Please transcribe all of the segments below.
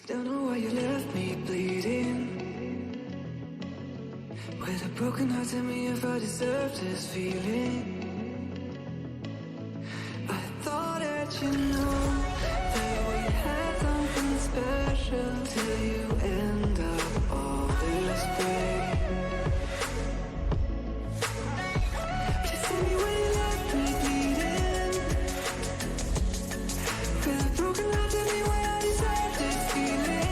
Don't know why you left me bleeding. With a broken heart, tell me if I deserve this feeling. I thought that you knew that we had something special till you end up all this way. Just tell me when you left me bleeding. With a broken heart, tell me why I deserve this feeling.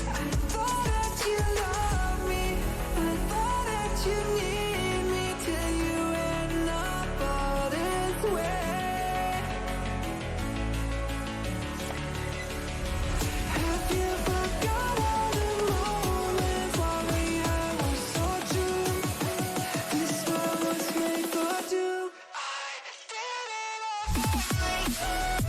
I thought that you loved me, I thought that you need me till you end up all this way. Have you forgot all the moments while we had were so true? This world was made for two. I did it all.